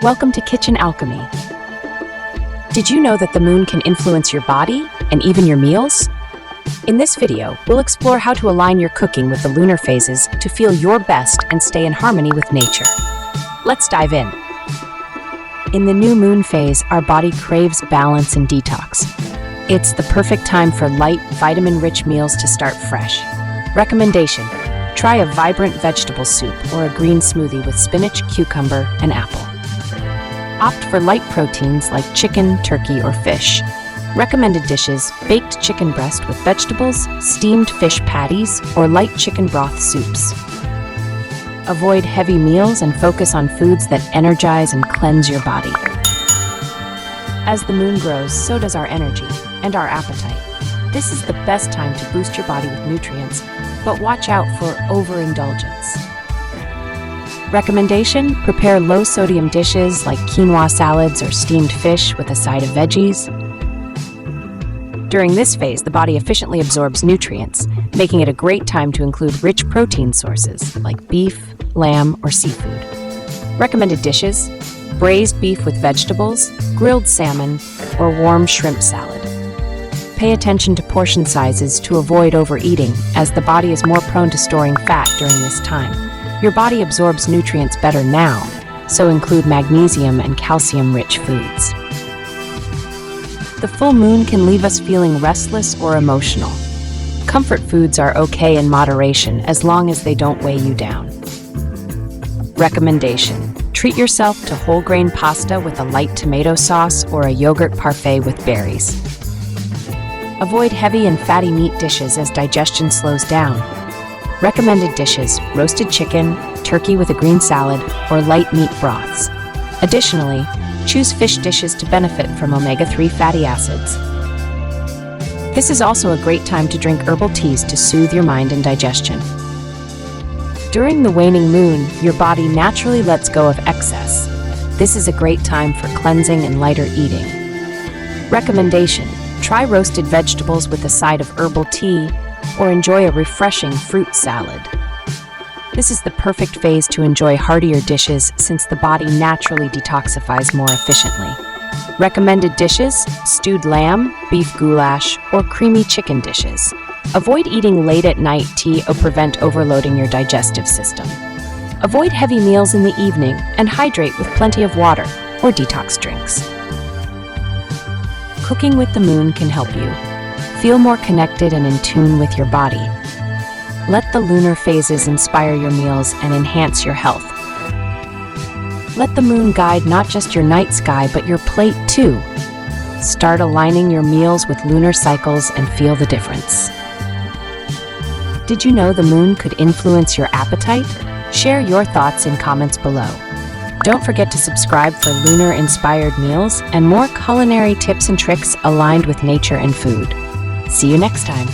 Welcome to Kitchen Alchemy. Did you know that the moon can influence your body and even your meals? In this video, we'll explore how to align your cooking with the lunar phases to feel your best and stay in harmony with nature. Let's dive in. In the new moon phase, our body craves balance and detox. It's the perfect time for light, vitamin-rich meals to start fresh. Recommendation: try a vibrant vegetable soup or a green smoothie with spinach, cucumber, and apple. Opt for light proteins like chicken, turkey, or fish. Recommended dishes: baked chicken breast with vegetables, steamed fish patties, or light chicken broth soups. Avoid heavy meals and focus on foods that energize and cleanse your body. As the moon grows, so does our energy and our appetite. This is the best time to boost your body with nutrients, but watch out for overindulgence. Recommendation: prepare low-sodium dishes like quinoa salads or steamed fish with a side of veggies. During this phase, the body efficiently absorbs nutrients, making it a great time to include rich protein sources like beef, lamb, or seafood. Recommended dishes: braised beef with vegetables, grilled salmon, or warm shrimp salad. Pay attention to portion sizes to avoid overeating, as the body is more prone to storing fat during this time. Your body absorbs nutrients better now, so include magnesium and calcium-rich foods. The full moon can leave us feeling restless or emotional. Comfort foods are okay in moderation as long as they don't weigh you down. Recommendation: treat yourself to whole grain pasta with a light tomato sauce or a yogurt parfait with berries. Avoid heavy and fatty meat dishes as digestion slows down. Recommended dishes: roasted chicken, turkey with a green salad, or light meat broths. Additionally, choose fish dishes to benefit from omega-3 fatty acids. This is also a great time to drink herbal teas to soothe your mind and digestion. During the waning moon, your body naturally lets go of excess. This is a great time for cleansing and lighter eating. Recommendation: try roasted vegetables with a side of herbal tea, or enjoy a refreshing fruit salad. This is the perfect phase to enjoy heartier dishes since the body naturally detoxifies more efficiently. Recommended dishes: stewed lamb, beef goulash, or creamy chicken dishes. Avoid eating late at night tea or prevent overloading your digestive system. Avoid heavy meals in the evening and hydrate with plenty of water or detox drinks. Cooking with the moon can help you feel more connected and in tune with your body. Let the lunar phases inspire your meals and enhance your health. Let the moon guide not just your night sky, but your plate too. Start aligning your meals with lunar cycles and feel the difference. Did you know the moon could influence your appetite? Share your thoughts in comments below. Don't forget to subscribe for lunar-inspired meals and more culinary tips and tricks aligned with nature and food. See you next time.